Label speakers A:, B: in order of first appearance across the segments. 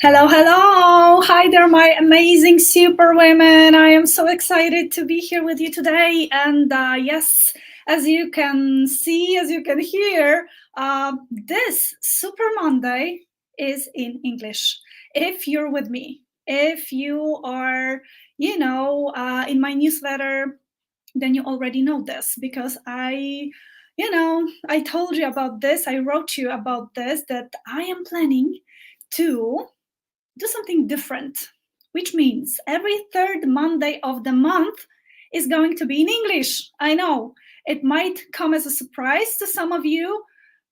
A: Hello, hello. Hi there, my amazing super women. I am so excited to be here with you today. And yes, as you can see, as you can hear, this Super Monday is in English. If you're with me, if you are, in my newsletter, then you already know this because I told you about this. I wrote you about this, that I am planning to do something different, which means every third Monday of the month is going to be in English. I know it might come as a surprise to some of you,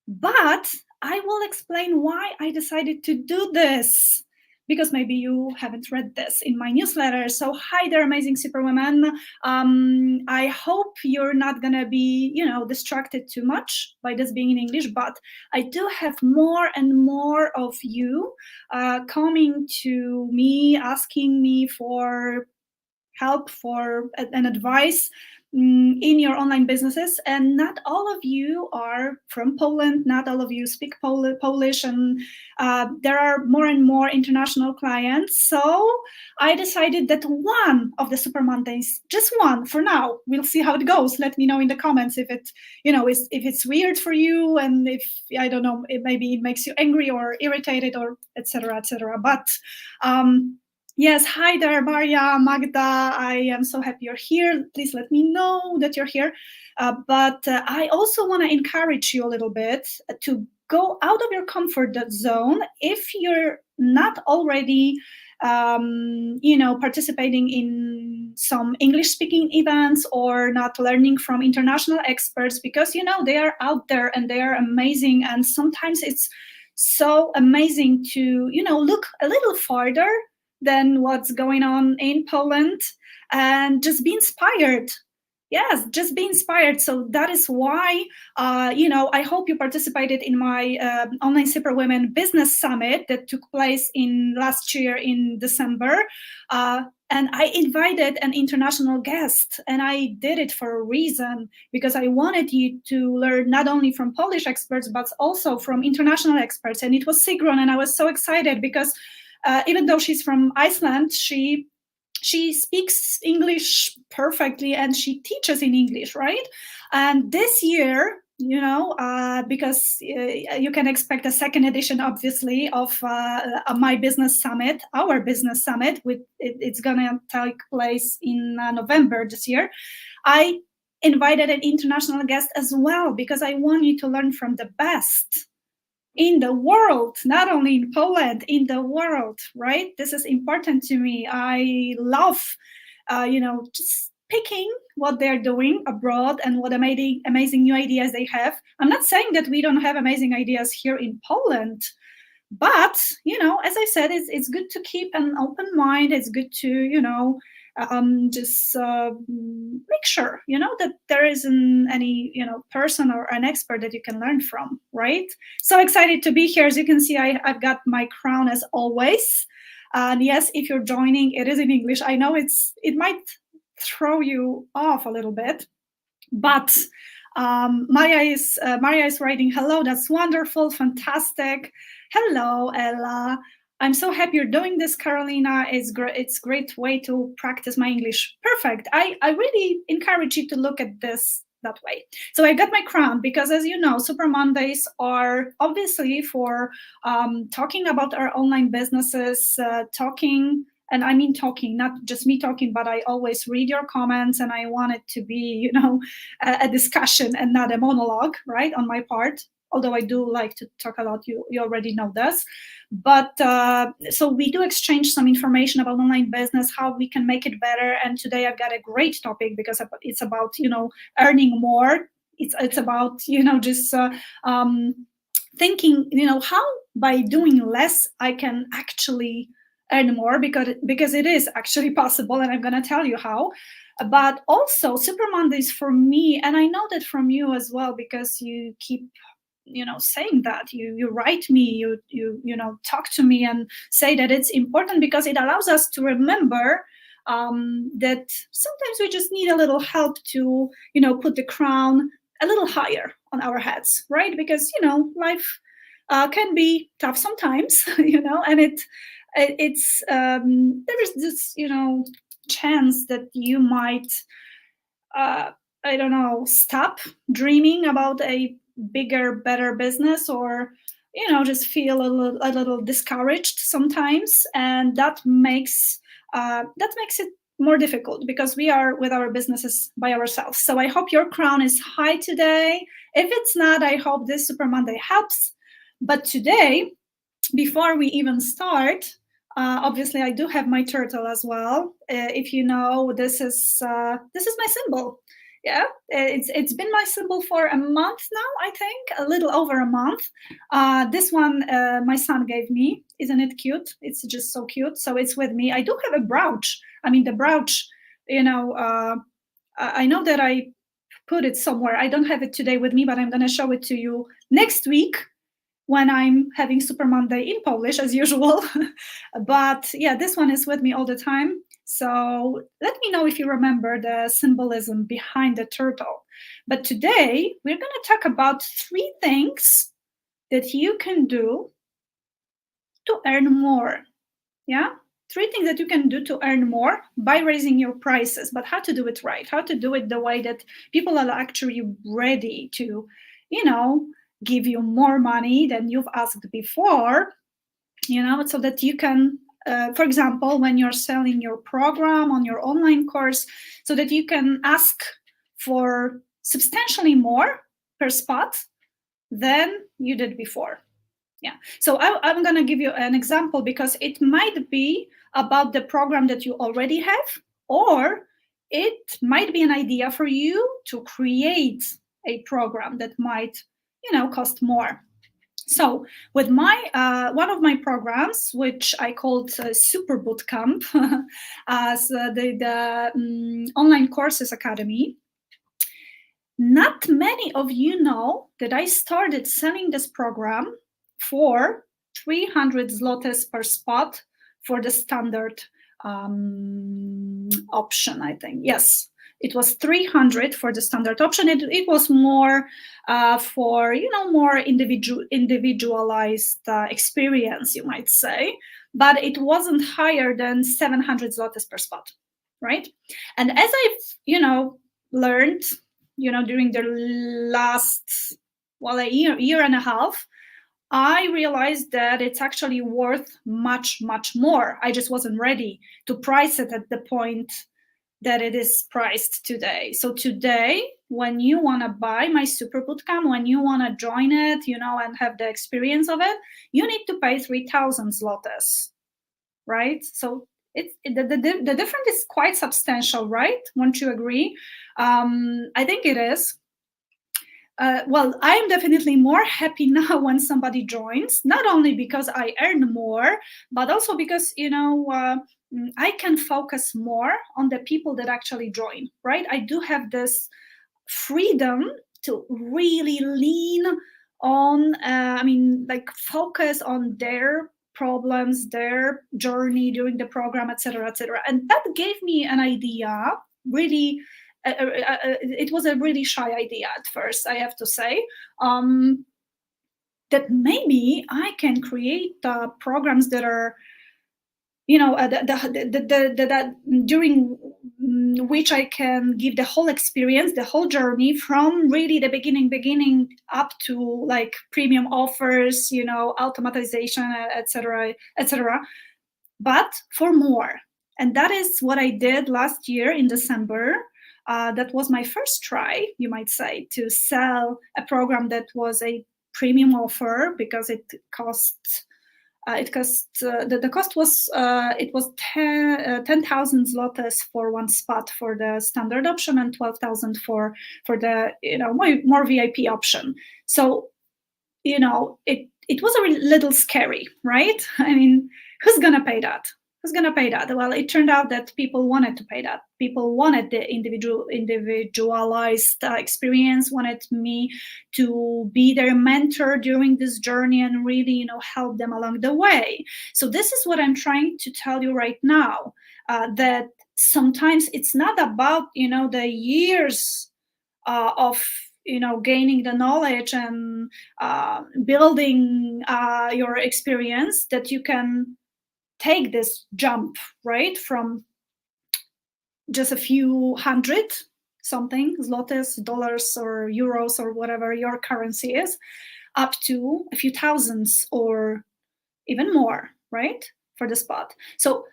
A: but I will explain why I decided to do this. Because maybe you haven't read this in my newsletter. So, hi there, amazing superwomen. I hope you're not gonna be, distracted too much by this being in English. But I do have more and more of you coming to me, asking me for help, for an advice in your online businesses. And not all of you are from Poland, not all of you speak Polish, and there are more and more international clients. So I decided that one of the Super Mondays, just one for now, we'll see how it goes. Let me know in the comments if it, if it's weird for you, and if, I don't know, maybe it makes you angry or irritated or etc. etc. But yes, hi there, Maria, Magda. I am so happy you're here. Please let me know that you're here. But I also want to encourage you a little bit to go out of your comfort zone if you're not already, participating in some English-speaking events or not learning from international experts, because they are out there and they are amazing. And sometimes it's so amazing to look a little farther than what's going on in Poland and just be inspired. Yes, just be inspired. So that is why, I hope you participated in my Online Superwomen Business Summit that took place in last year in December. And I invited an international guest, and I did it for a reason, because I wanted you to learn not only from Polish experts, but also from international experts. And it was Sigrun, and I was so excited because even though she's from Iceland, she speaks English perfectly and she teaches in English, right? And this year, because you can expect a second edition, obviously, of my business summit, our business summit. It's gonna take place in November this year. I invited an international guest as well, because I want you to learn from the best in the world, not only in Poland, in the world, right? This is important to me. I love, just picking what they're doing abroad and what amazing new ideas they have. I'm not saying that we don't have amazing ideas here in Poland, but, as I said, it's good to keep an open mind. It's good to, just make sure that there isn't any person or an expert that you can learn from, right? So excited to be here. As you can see, I've got my crown as always, and yes, if you're joining, it is in English. I know it might throw you off a little bit, but Maria is writing, hello, that's wonderful, fantastic. Hello, Ella. I'm so happy you're doing this, Carolina. It's a great way to practice my English. Perfect. I really encourage you to look at this that way. So I got my crown because, as you know, Super Mondays are obviously for talking about our online businesses, talking, and I mean talking, not just me talking, but I always read your comments, and I want it to be, a discussion and not a monologue, right, on my part. Although I do like to talk a lot, you already know this. But so we do exchange some information about online business, how we can make it better. And today I've got a great topic, because it's about, earning more. It's about, just thinking, how by doing less I can actually earn more, because it is actually possible, and I'm going to tell you how. But also Super Mondays for me, and I know that from you as well, because you keep saying that, you write me, you talk to me and say that it's important, because it allows us to remember that sometimes we just need a little help to put the crown a little higher on our heads, right? Because life can be tough sometimes, and it's there is this, chance that you might, I don't know, stop dreaming about a bigger, better business, or just feel a little discouraged sometimes, and that makes it more difficult because we are with our businesses by ourselves. So I hope your crown is high today. If it's not, I hope this Super Monday helps. But today, before we even start, obviously I do have my turtle as well. If you know, this is my symbol. Yeah, it's been my symbol for a month now, I think, a little over a month. This one my son gave me. Isn't it cute? It's just so cute. So it's with me. I do have a brooch. I mean, the brooch, I know that I put it somewhere. I don't have it today with me, but I'm going to show it to you next week when I'm having Super Monday in Polish, as usual. But yeah, this one is with me all the time. So let me know if you remember the symbolism behind the turtle. But today, we're going to talk about 3 things that you can do to earn more. Yeah? 3 things that you can do to earn more by raising your prices, but how to do it right, how to do it the way that people are actually ready to, give you more money than you've asked before, so that you can, for example, when you're selling your program on your online course, so that you can ask for substantially more per spot than you did before. Yeah. So I'm going to give you an example because it might be about the program that you already have, or it might be an idea for you to create a program that might, cost more. So with my one of my programs, which I called Super Bootcamp, as the online courses academy, not many of you know that I started selling this program for 300 zlotys per spot for the standard option, I think. Yes, it was 300 for the standard option. It was more for, more individualized experience, you might say, but it wasn't higher than 700 zlotys per spot, right? And as I've, learned, during the last, a year and a half, I realized that it's actually worth much, much more. I just wasn't ready to price it at the point that it is priced today. So today, when you want to buy my Super Bootcamp, when you want to join it, and have the experience of it, you need to pay 3,000 zlotys, right? So the difference is quite substantial, right? Won't you agree? I think it is. Well, I'm definitely more happy now when somebody joins, not only because I earn more, but also because, I can focus more on the people that actually join, right? I do have this freedom to really lean on, focus on their problems, their journey during the program, etc., etc. And that gave me an idea, really. It was a really shy idea at first, I have to say, that maybe I can create programs that are, that during which I can give the whole experience, the whole journey from really the beginning up to like premium offers, automatization, etc., etc., but for more. And that is what I did last year in December. That was my first try, you might say, to sell a program that was a premium offer because the cost was 10,000 zlotys for one spot for the standard option and 12,000 for the more VIP option. So it was a little scary, right? I mean, who's gonna pay that? Who's going to pay that? Well, it turned out that people wanted to pay that. People wanted the individualized experience, wanted me to be their mentor during this journey and really, help them along the way. So this is what I'm trying to tell you right now, that sometimes it's not about, the years of, gaining the knowledge and building your experience, that you can take this jump, right, from just a few hundred something zlotys, dollars, or euros, or whatever your currency is, up to a few thousands or even more, right, for the spot. So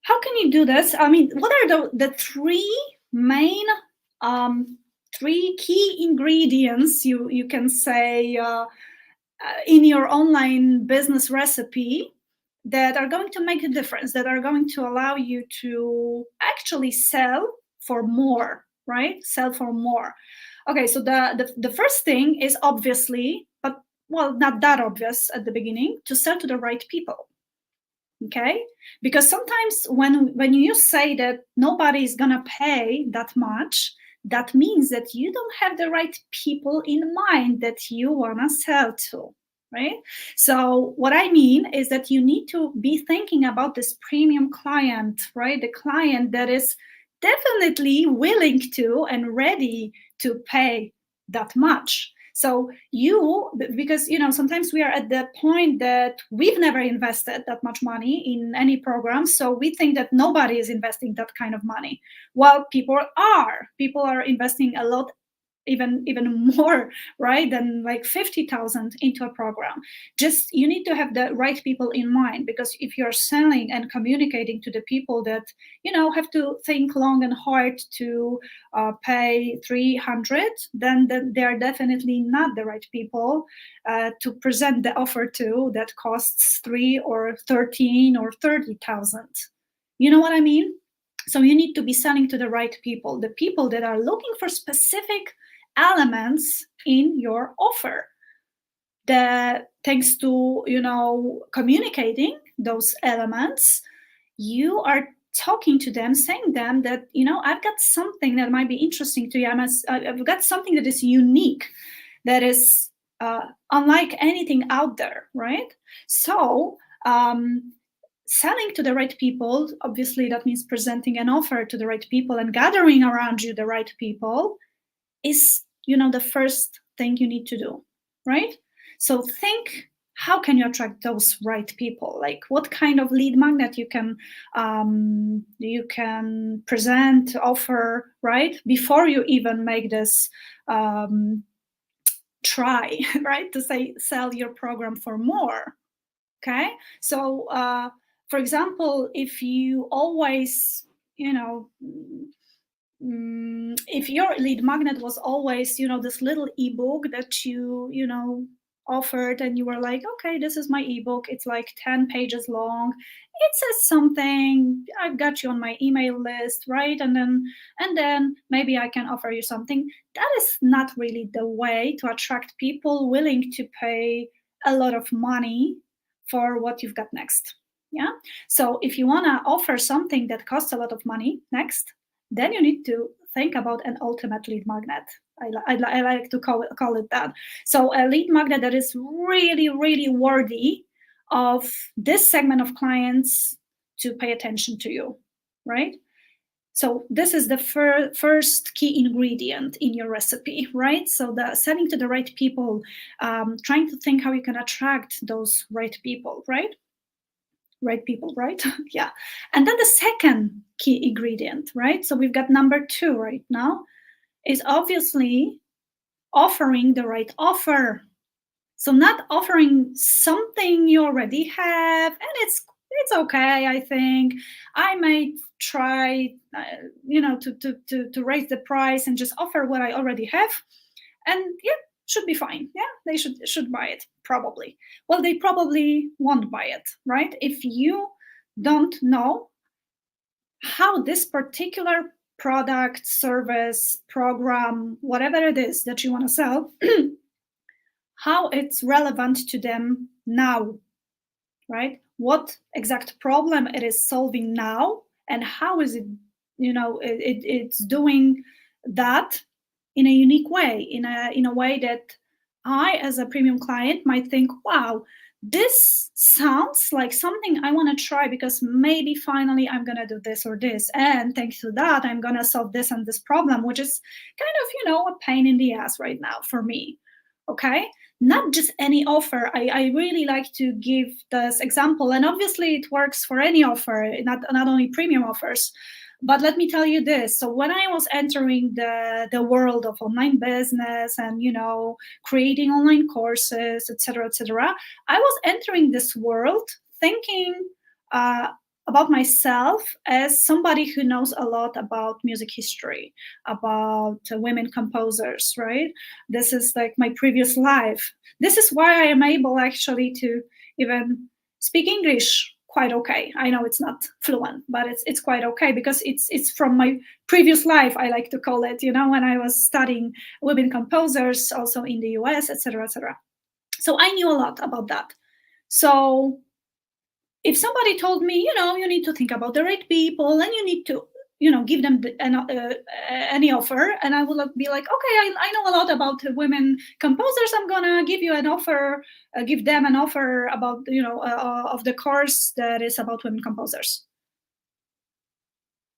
A: how can you do this? I mean, what are the three main three key ingredients, you can say, in your online business recipe, that are going to make a difference, that are going to allow you to actually sell for more, right? Sell for more. Okay, so the first thing is, obviously, but well, not that obvious at the beginning, to sell to the right people. Okay, because sometimes when you say that nobody is gonna pay that much, that means that you don't have the right people in mind that you wanna sell to, right? So what I mean is that you need to be thinking about this premium client, right? The client that is definitely willing to and ready to pay that much. So because sometimes we are at the point that we've never invested that much money in any program, so we think that nobody is investing that kind of money. Well, people are investing a lot, even more, right, than like 50,000 into a program. Just you need to have the right people in mind, because if you're selling and communicating to the people that have to think long and hard to pay 300, then they are definitely not the right people to present the offer to that costs 3 or 13 or 30,000. You know what I mean? So you need to be selling to the right people, the people that are looking for specific elements in your offer. That thanks to communicating those elements, you are talking to them, saying them that I've got something that might be interesting to you. I've got something that is unique, that is unlike anything out there, right? So selling to the right people, obviously that means presenting an offer to the right people and gathering around you the right people, is the first thing you need to do, right? So think, how can you attract those right people? Like, what kind of lead magnet you can present, offer, right, before you even make this try, right, to say sell your program for more. Okay, so for example, if you always if your lead magnet was always this little ebook that you offered, and you were like, okay, this is my ebook, it's like 10 pages long, it says something, I've got you on my email list, right, and then maybe I can offer you something. That is not really the way to attract people willing to pay a lot of money for what you've got next. Yeah, so if you want to offer something that costs a lot of money next, then you need to think about an ultimate lead magnet. I like to call it that. So a lead magnet that is really, really worthy of this segment of clients to pay attention to you, right? So this is the first key ingredient in your recipe, right? So the selling to the right people, trying to think how you can attract those right people, right? Right people, right? Yeah. And then the second key ingredient, right? So we've got number 2 right now, is obviously offering the right offer. So not offering something you already have, and it's okay, I think. I might try, to raise the price and just offer what I already have, and yeah, should be fine. Yeah, they should buy it, probably. Well, they probably won't buy it, right? If you don't know how this particular product, service, program, whatever it is that you want to sell, how it's relevant to them now, right? What exact problem it is solving now, and how is it, it's doing that in a unique way, in a way that I, as a premium client, might think, wow, this sounds like something I want to try because maybe finally I'm going to do this or this. And thanks to that, I'm going to solve this and this problem, which is kind of, a pain in the ass right now for me. Okay? Not just any offer. I really like to give this example. And obviously it works for any offer, not only premium offers. But let me tell you this. So when I was entering the world of online business and, creating online courses, etc., I was entering this world thinking about myself as somebody who knows a lot about music history, about women composers, right? This is like my previous life. This is why I am able actually to even speak English quite okay. I know it's not fluent, but it's quite okay because it's from my previous life, I like to call it, when I was studying women composers also in the US, etc., etc. So I knew a lot about that. So if somebody told me, you need to think about the right people and you need to, give them any offer, and I would be like, okay, I know a lot about women composers. I'm gonna give you an offer, give them an offer about, of the course that is about women composers.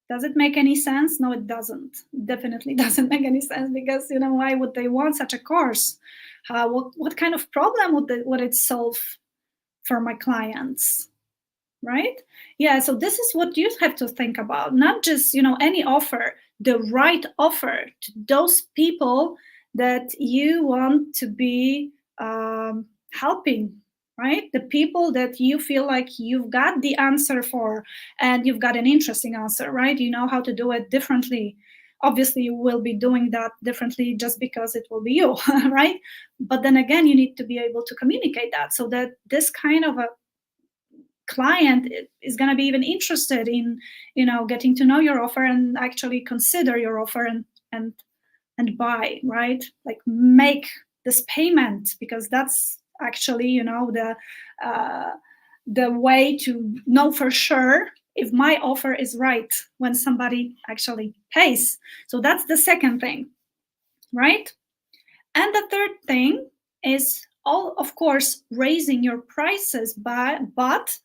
A: Does it make any sense? No, it doesn't. Definitely doesn't make any sense because, why would they want such a course? What kind of problem would it solve for my clients? Right? Yeah, so this is what you have to think about, not just, any offer, the right offer to those people that you want to be helping, right? The people that you feel like you've got the answer for and you've got an interesting answer, right? You know how to do it differently. Obviously, you will be doing that differently just because it will be you, right? But then again, you need to be able to communicate that so that this kind of a client is going to be even interested in getting to know your offer and actually consider your offer and buy, right? Like make this payment, because that's actually the way to know for sure if my offer is right, when somebody actually pays. So that's the second thing, right? And the third thing is of course raising your prices but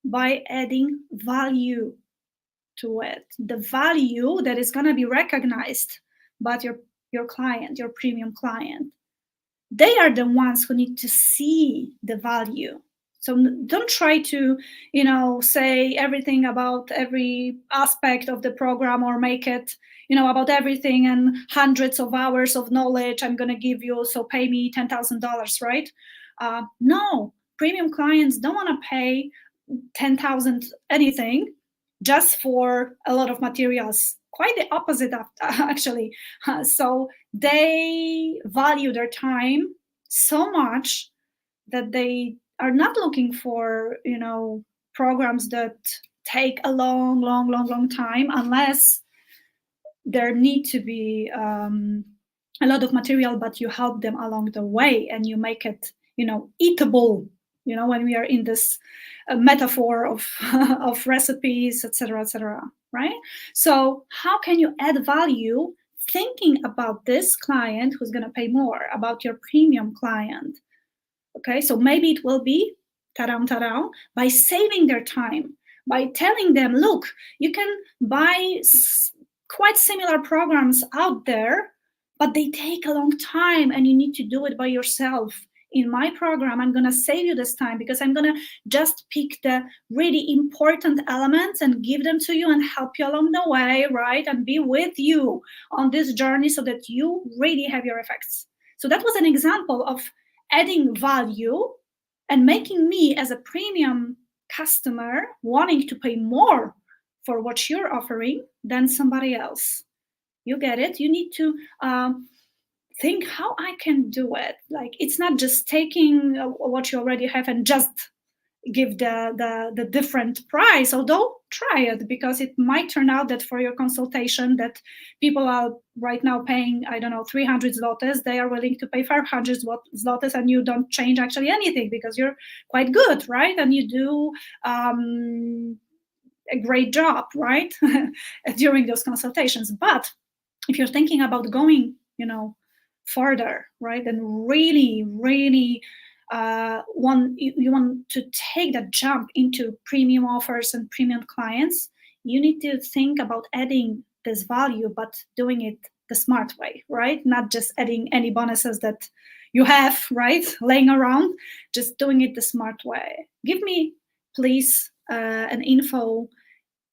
A: by adding value to it, the value that is going to be recognized by your client, your premium client. They are the ones who need to see the value. So don't try to, say everything about every aspect of the program or make it, about everything and hundreds of hours of knowledge I'm going to give you, so pay me $10,000, right? No, premium clients don't want to pay 10,000 anything just for a lot of materials. Quite the opposite, actually. So they value their time so much that they are not looking for, programs that take a long time, unless there need to be a lot of material, but you help them along the way and you make it, eatable. When we are in this metaphor of of recipes, etc., right? So how can you add value thinking about this client who's going to pay more, about your premium client? Okay, so maybe it will be taram, by saving their time, by telling them, look, you can buy quite similar programs out there, but they take a long time and you need to do it by yourself. In my program, I'm going to save you this time because I'm going to just pick the really important elements and give them to you and help you along the way, right? And be with you on this journey so that you really have your effects. So that was an example of adding value and making me as a premium customer wanting to pay more for what you're offering than somebody else. You get it? You need to think how I can do it. Like, it's not just taking what you already have and just give the different price, although try it, because it might turn out that for your consultation that people are right now paying, I don't know, 300 zlotys, they are willing to pay 500 zlotys, and you don't change actually anything because you're quite good, right? And you do a great job, right? During those consultations. But if you're thinking about going, further, right, and really you want to take that jump into premium offers and premium clients, you need to think about adding this value, but doing it the smart way, right? Not just adding any bonuses that you have, right, laying around, just doing it the smart way. Give me, please, an info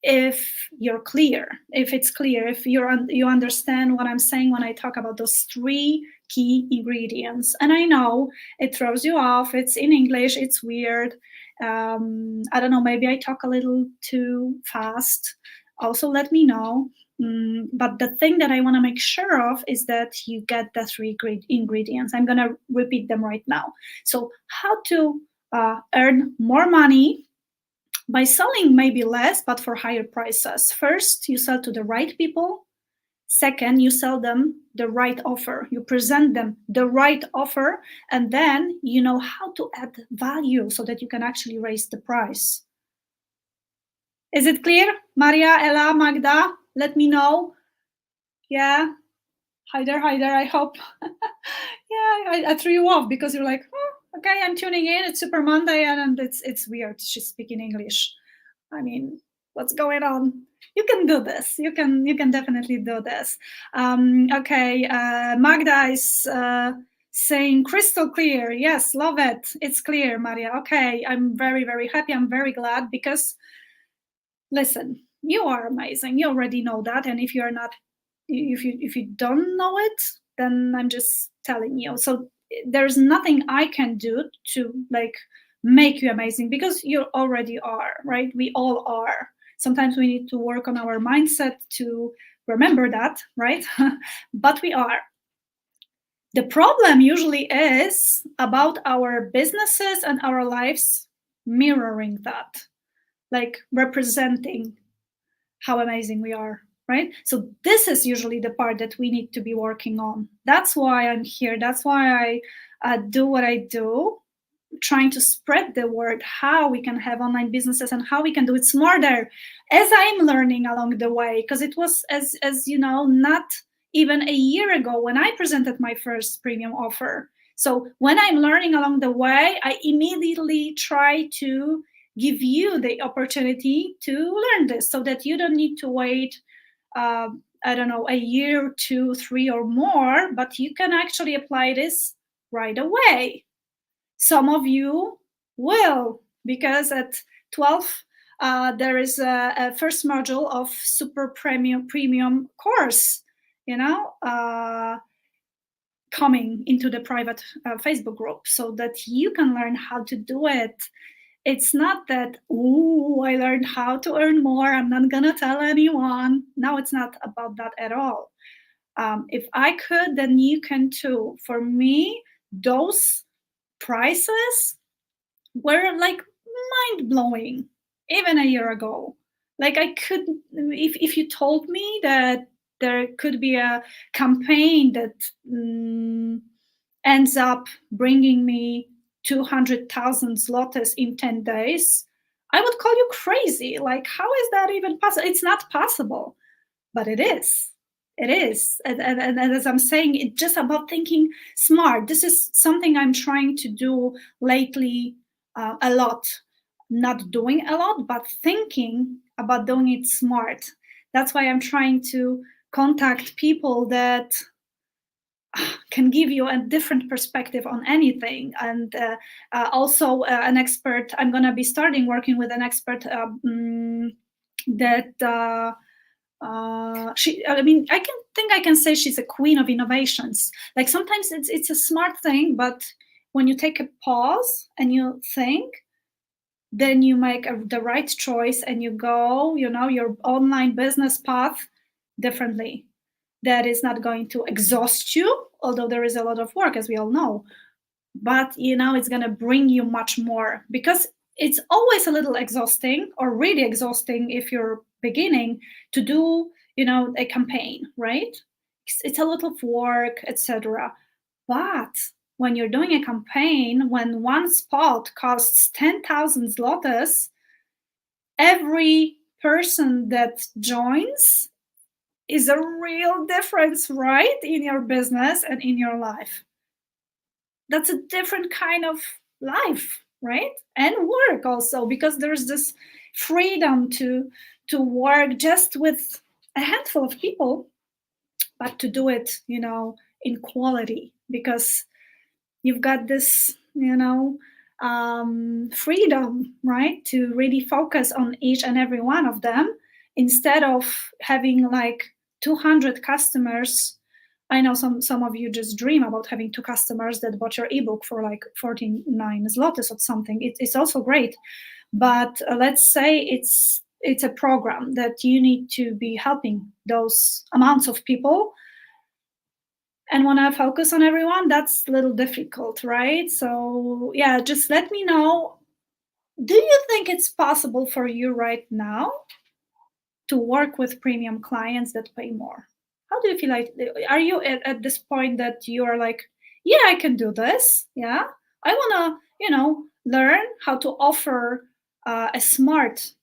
A: if you're clear, if it's clear, if you understand what I'm saying when I talk about those 3 key ingredients. And I know it throws you off. It's in English. It's weird. I don't know. Maybe I talk a little too fast. Also, let me know. But the thing that I want to make sure of is that you get the 3 great ingredients. I'm going to repeat them right now. So how to earn more money by selling maybe less, but for higher prices. First, you sell to the right people. Second, you sell them the right offer. You present them the right offer, and then you know how to add value so that you can actually raise the price. Is it clear? Maria, Ella, Magda, let me know. Yeah. Hi there, I hope. Yeah, I threw you off because you're like, oh, okay, I'm tuning in. It's Super Monday and it's weird. She's speaking English. I mean, what's going on? You can do this. You can definitely do this. Okay, Magda is saying crystal clear. Yes, love it. It's clear, Maria. Okay, I'm very, very happy. I'm very glad because, listen, you are amazing. You already know that. And if you're not, if you don't know it, then I'm just telling you. So there's nothing I can do to like make you amazing because you already are, right? We all are. Sometimes we need to work on our mindset to remember that, right? But we are. The problem usually is about our businesses and our lives mirroring that, like representing how amazing we are, right? So this is usually the part that we need to be working on. That's why I'm here. That's why I do what I do, trying to spread the word how we can have online businesses and how we can do it smarter as I'm learning along the way. Because it was, as you know, not even a year ago when I presented my first premium offer. So when I'm learning along the way, I immediately try to give you the opportunity to learn this so that you don't need to wait, I don't know, a year, 2, 3 or more, but you can actually apply this right away. Some of you will, because at 12, there is a first module of super premium course, coming into the private Facebook group so that you can learn how to do it. It's not that, ooh, I learned how to earn more, I'm not gonna tell anyone. No, it's not about that at all. If I could, then you can too. For me, those prices were like mind-blowing even a year ago. Like I could, if you told me that there could be a campaign that ends up bringing me 200,000 zlotys in 10 days, I would call you crazy. Like, how is that even possible? It's not possible, but it is. It is. And as I'm saying, it's just about thinking smart. This is something I'm trying to do lately a lot. Not doing a lot, but thinking about doing it smart. That's why I'm trying to contact people that can give you a different perspective on anything. And also an expert, I'm going to be starting working with an expert that I can say she's a queen of innovations. Like sometimes it's a smart thing, but when you take a pause and you think, then you make the right choice and you go, your online business path differently. That is not going to exhaust you, although there is a lot of work, as we all know. But, it's going to bring you much more, because it's always a little exhausting, or really exhausting if you're beginning to do, a campaign, right? It's a lot of work, etc. But when you're doing a campaign, when one spot costs 10,000 zlotys, every person that joins is a real difference, right? In your business and in your life. That's a different kind of life, right? And work also, because there's this freedom to work just with a handful of people, but to do it, in quality, because you've got this, freedom, right, to really focus on each and every one of them, instead of having like 200 customers. I know some of you just dream about having 2 customers that bought your ebook for like 49 zlotys or something. It's also great, but let's say it's a program that you need to be helping those amounts of people, and when I focus on everyone, that's a little difficult, right? So yeah, just let me know. Do you think it's possible for you right now to work with premium clients that pay more? How do you feel like? Are you at this point that you are like, yeah, I can do this. Yeah, I want to, learn how to offer a smart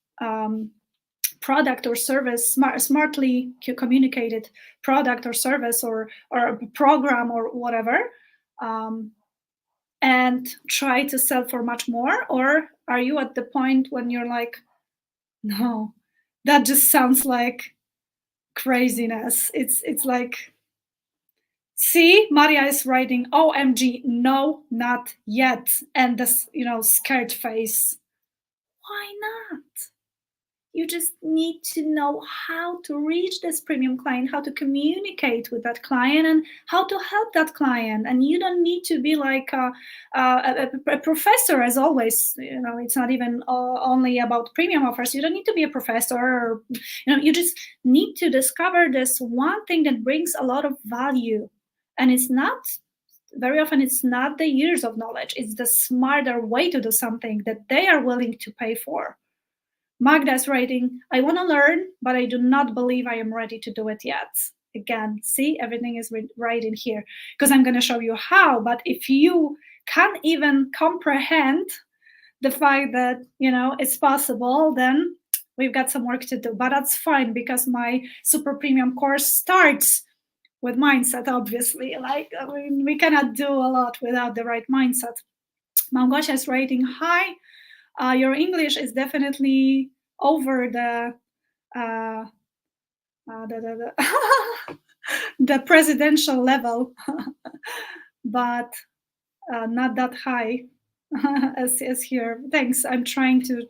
A: product or service, smartly communicated product or service, or a program or whatever, and try to sell for much more? Or are you at the point when you're like, no, that just sounds like craziness? It's like, see, Maria is writing, OMG, no, not yet, and this, scared face. Why not? You just need to know how to reach this premium client, how to communicate with that client, and how to help that client. And you don't need to be like a professor, as always. It's not even only about premium offers. You don't need to be a professor, or, you just need to discover this one thing that brings a lot of value. And it's not, very often, it's not the years of knowledge. It's the smarter way to do something that they are willing to pay for. Magda is writing, I want to learn, but I do not believe I am ready to do it yet. Again, see, everything is right in here, because I'm going to show you how. But if you can't even comprehend the fact that, it's possible, then we've got some work to do. But that's fine, because my super premium course starts with mindset, obviously. We cannot do a lot without the right mindset. Małgosia is writing, hi. Your English is definitely over the the presidential level, but not that high as here. Thanks. I'm trying to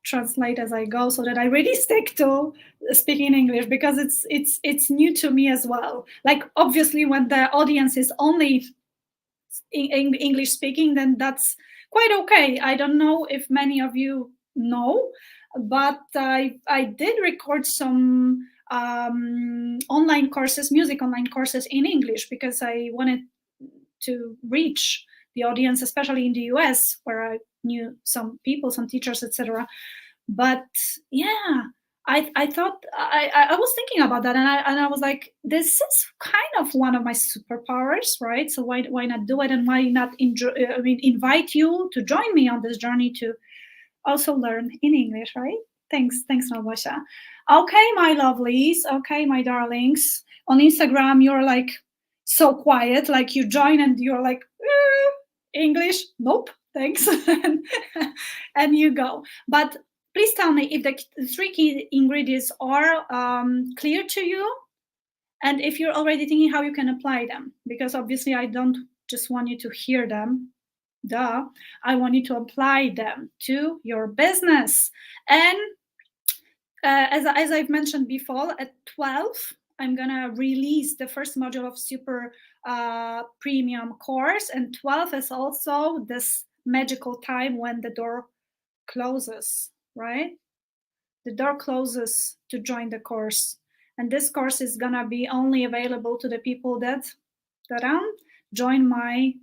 A: translate as I go so that I really stick to speaking English, because it's new to me as well. Like, obviously, when the audience is only English speaking, then that's quite okay. I don't know if many of you know, but I did record some online courses, music online courses in English, because I wanted to reach the audience, especially in the US, where I knew some people, some teachers, etc. But yeah, I thought, I was thinking about that, and I was like, this is kind of one of my superpowers, right? So why not do it, and why not invite you to join me on this journey to also learn in English, right? Thanks, Małgosia. Okay, my lovelies. Okay, my darlings. On Instagram, you're like so quiet, like you join and you're like, English, nope, thanks, and you go. But please tell me if the 3 key ingredients are clear to you, and if you're already thinking how you can apply them, because obviously I don't just want you to hear them. Duh. I want you to apply them to your business. And as I've mentioned before, at 12, I'm going to release the first module of super premium course. And 12 is also this magical time when the door closes, right? The door closes to join the course. And this course is going to be only available to the people that join my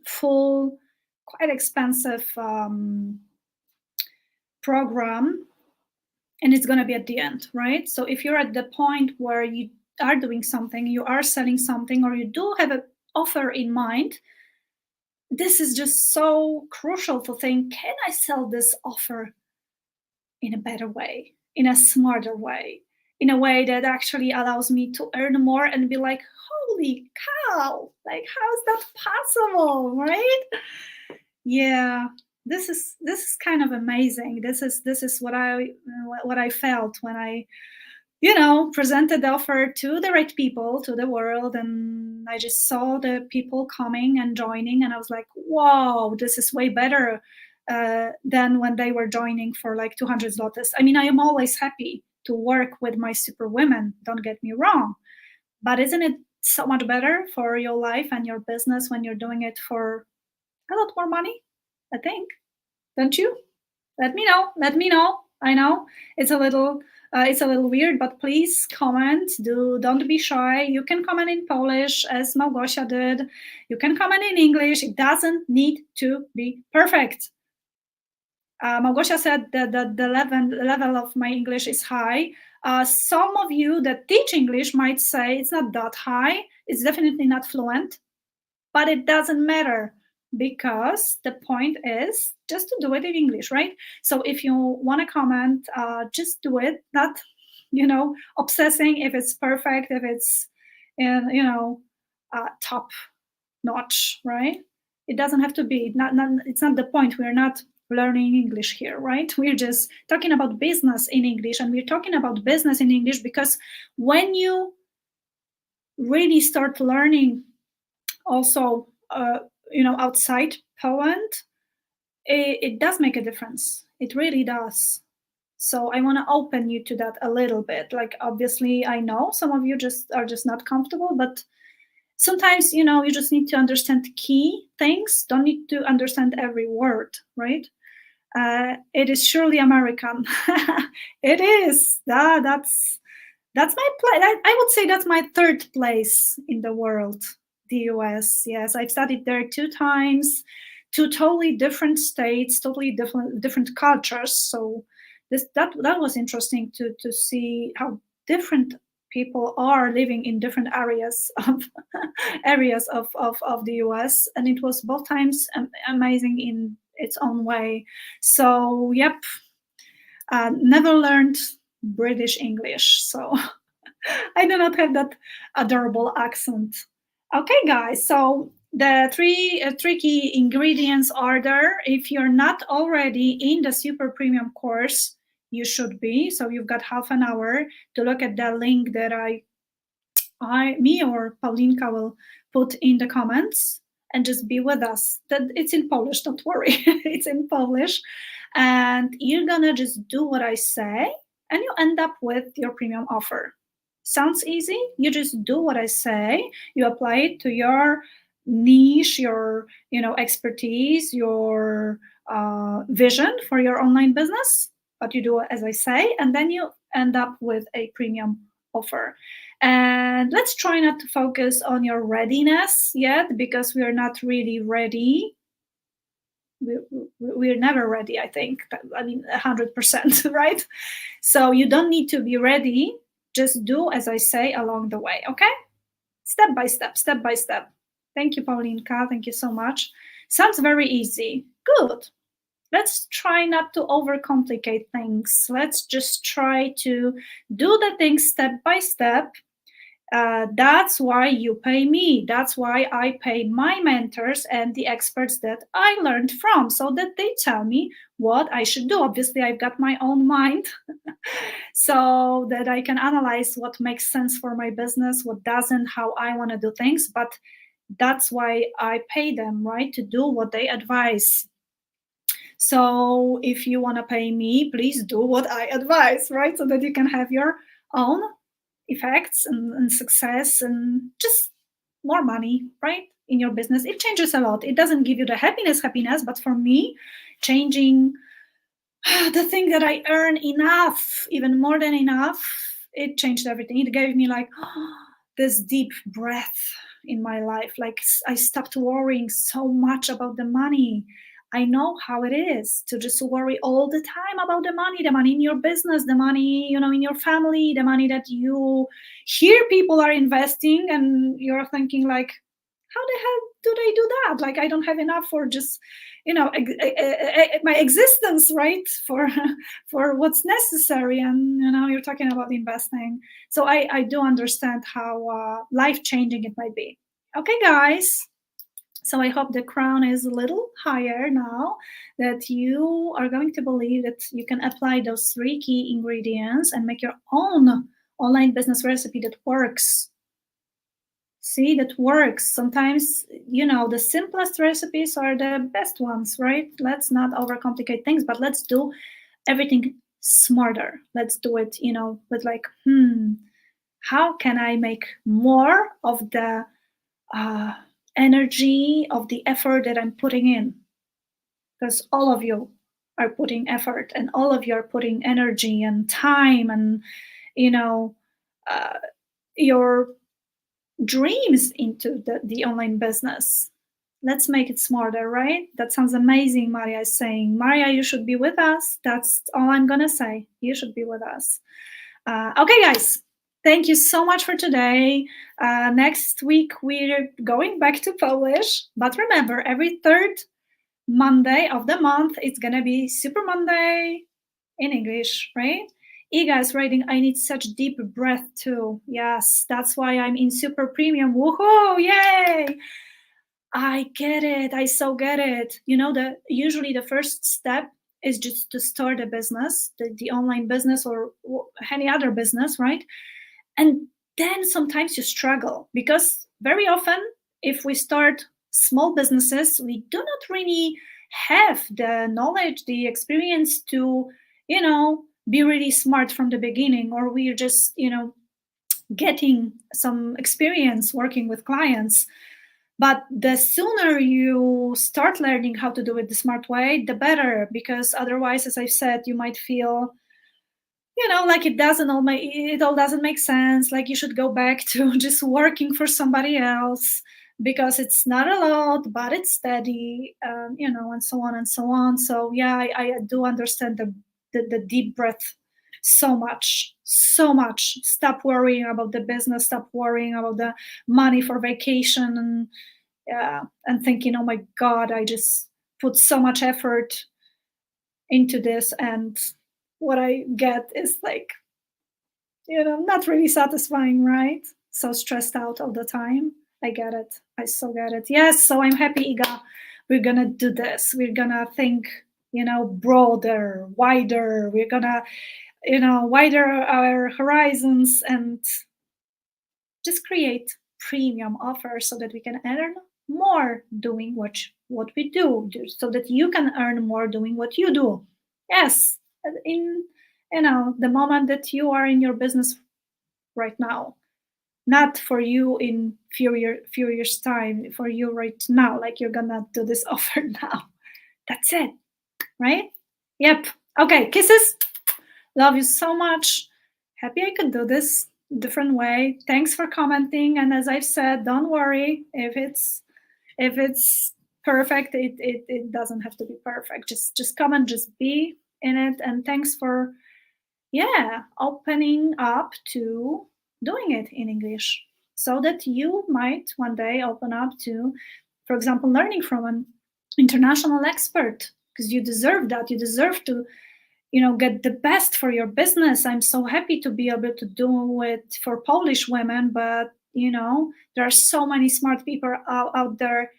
A: full, quite expensive program. And it's going to be at the end, right? So if you're at the point where you are doing something, you are selling something, or you do have an offer in mind, this is just so crucial to think, can I sell this offer in a better way, in a smarter way, in a way that actually allows me to earn more and be like, holy cow, like, how is that possible, right? Yeah, this is kind of amazing. This is what I felt when I, presented the offer to the right people, to the world, and I just saw the people coming and joining, and I was like, "Wow, this is way better than when they were joining for like 200 zlotys." I mean, I am always happy to work with my super women. Don't get me wrong, but isn't it so much better for your life and your business when you're doing it for a lot more money? I think, don't you? Let me know. Let me know. I know it's a little weird, but please comment. Don't be shy. You can comment in Polish as Małgosia did. You can comment in English. It doesn't need to be perfect. Małgosia said that the level of my English is high. Some of you that teach English might say it's not that high. It's definitely not fluent, but it doesn't matter because the point is just to do it in English, right? So if you want to comment, just do it, not, obsessing if it's perfect, if it's top notch, right? It doesn't have to be. It's not the point. We're not learning English here, right? We're just talking about business in English, and we're talking about business in English because when you really start learning also outside Poland, it does make a difference. It really does. So I want to open you to that a little bit. Like, obviously, I know some of you are just not comfortable, but sometimes, you just need to understand key things. Don't need to understand every word, right? It is surely American. It is. That's my place. I would say that's my third place in the world. The US. Yes, I've studied there 2 times, 2 totally different states, totally different cultures. So that was interesting to see how different people are living in different areas of the US, and it was both times amazing in its own way. So yep, never learned British English, so I do not have that adorable accent. Okay, guys, so the 3 tricky ingredients are there. If you're not already in the super premium course, you should be. So you've got half an hour to look at the link that me or Paulinka will put in the comments, and just be with us. That it's in Polish, don't worry. It's in Polish. And you're gonna just do what I say, and you end up with your premium offer. Sounds easy? You just do what I say, you apply it to your niche, your expertise, your vision for your online business, but you do it as I say, and then you end up with a premium offer. And let's try not to focus on your readiness yet, because we are not really ready. We're never ready, I think. I mean, 100%, right? So you don't need to be ready. Just do as I say along the way, okay? Step by step, step by step. Thank you, Paulinka. Thank you so much. Sounds very easy. Good. Let's try not to overcomplicate things. Let's just try to do the things step by step. That's why you pay me. That's why I pay my mentors and the experts that I learned from, so that they tell me what I should do. Obviously, I've got my own mind so that I can analyze what makes sense for my business, what doesn't, how I want to do things. But that's why I pay them, right? To do what they advise. So if you want to pay me, please do what I advise, right? So that you can have your own effects and success and just more money, right? In your business. It changes a lot. It doesn't give you the happiness, but for me, changing the thing that I earn enough, even more than enough, it changed everything. It gave me like this deep breath in my life. Like, I stopped worrying so much about the money. I know how it is to just worry all the time about the money in your business, the money, in your family, the money that you hear people are investing, and you're thinking like, how the hell do they do that? Like, I don't have enough for just, my existence, right? For what's necessary. And, you're talking about investing. So I do understand how life-changing it might be. Okay, guys. So I hope the crown is a little higher now, that you are going to believe that you can apply those 3 key ingredients and make your own online business recipe that works. See, that works. Sometimes, the simplest recipes are the best ones, right? Let's not overcomplicate things, but let's do everything smarter. Let's do it, with like, how can I make more of the energy, of the effort that I'm putting in? Because all of you are putting effort, and all of you are putting energy and time and, your dreams into the online business. Let's make it smarter, right? That sounds amazing, Maria is saying. Maria, you should be with us. That's all I'm going to say. You should be with us. Okay, guys. Thank you so much for today. Next week, we're going back to Polish. But remember, every third Monday of the month, it's going to be Super Monday in English, right? Iga is writing, I need such deep breath too. Yes, that's why I'm in super premium. Woohoo! Yay! I get it. I so get it. Usually the first step is just to start a business, the online business or any other business, right? And then sometimes you struggle because very often, if we start small businesses, we do not really have the knowledge, the experience to, be really smart from the beginning, or we're just, getting some experience working with clients. But the sooner you start learning how to do it the smart way, the better, because otherwise, as I've said, you might feel, like it all doesn't make sense. Like you should go back to just working for somebody else because it's not a lot, but it's steady, and so on and so on. So yeah, I do understand the deep breath so much. Stop worrying about the business. Stop worrying about the money for vacation and thinking, oh my God, I just put so much effort into this, and what I get is like, not really satisfying, right? So stressed out all the time. I get it. I so get it. Yes, so I'm happy, Iga. We're gonna do this. We're gonna think, broader, wider. We're gonna, wider our horizons and just create premium offers so that we can earn more doing what we do, so that you can earn more doing what you do. Yes, in the moment that you are in your business right now, not for you in few years time, for you right now, like you're gonna do this offer now. That's it, right? Yep. Okay, kisses. Love you so much. Happy I could do this different way. Thanks for commenting. And as I've said, don't worry if it's perfect. It doesn't have to be perfect. Just come and just be in it. And thanks for opening up to doing it in English, so that you might one day open up to, for example, learning from an international expert, because you deserve that. You deserve to get the best for your business. I'm so happy to be able to do it for Polish women, but there are so many smart people out there.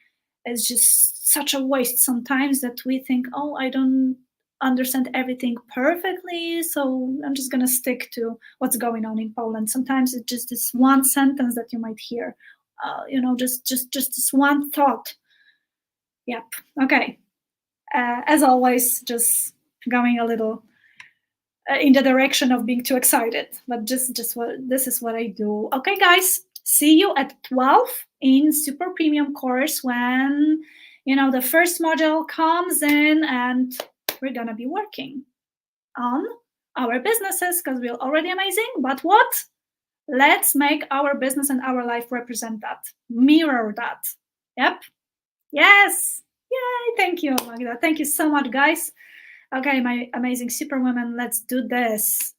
A: It's just such a waste sometimes that we think, oh, I don't understand everything perfectly, so I'm just gonna stick to what's going on in Poland. Sometimes it's just this one sentence that you might hear, just this one thought. Yep. Okay. As always, just going a little in the direction of being too excited, but just this is what I do. Okay, guys, see you at 12 in super premium course when the first module comes in, and we're gonna be working on our businesses because we're already amazing. But what? Let's make our business and our life represent that, mirror that. Yep. Yes. Yay. Thank you, Magda. Thank you so much, guys. Okay, my amazing superwomen, let's do this.